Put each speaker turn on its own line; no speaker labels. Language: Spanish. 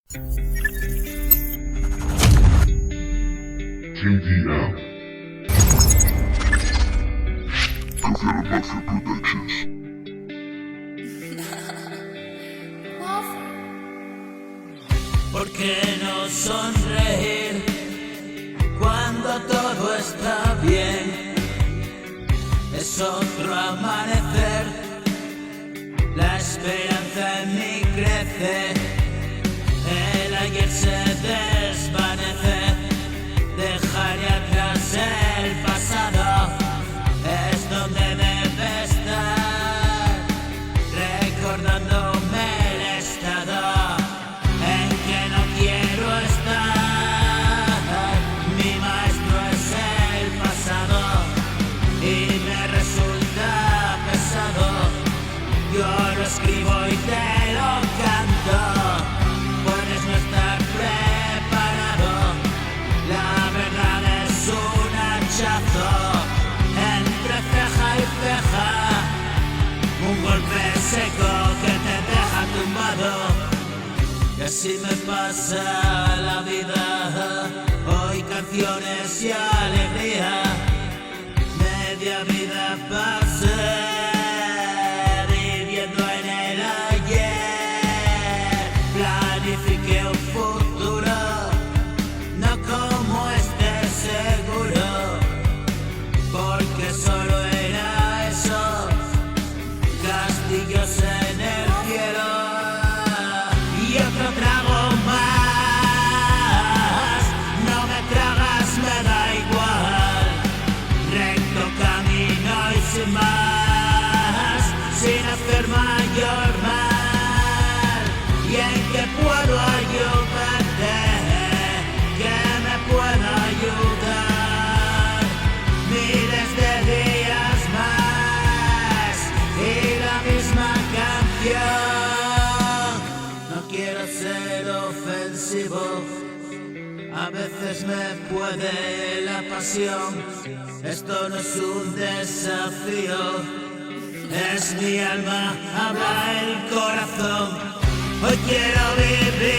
JDM. Confirm Mafia Productions.
¿Por qué no sonreír cuando todo está bien? Es otro amanecer, la esperanza en mí crece, el ayer se desvanece, dejaré atrás el pasado, es donde debe estar, recordándome el estado en que no quiero estar. Mi maestro es el pasado y me resulta pesado. Yo lo escribo y te lo canto. Puedes no estar preparado. La verdad es un hachazo entre ceja y ceja, un golpe seco que te deja tumbado. Y así me pasa la vida, hoy canciones y alegría, media vida pasé viviendo en el ayer, planifiqué un futuro, no como este seguro, porque solo era eso, castillos en el cielo. Y otro trago más, no me tragas, me da igual, recto camino y sin más, sin hacer mayor mal. ¿Y en qué puedo ayudarte? ¿Qué me puedo ayudar? Miles de días más y la misma canción. No quiero ser ofensivo, a veces me puede la pasión. Esto no es un desafío, es mi alma, habla el corazón. Hoy quiero vivir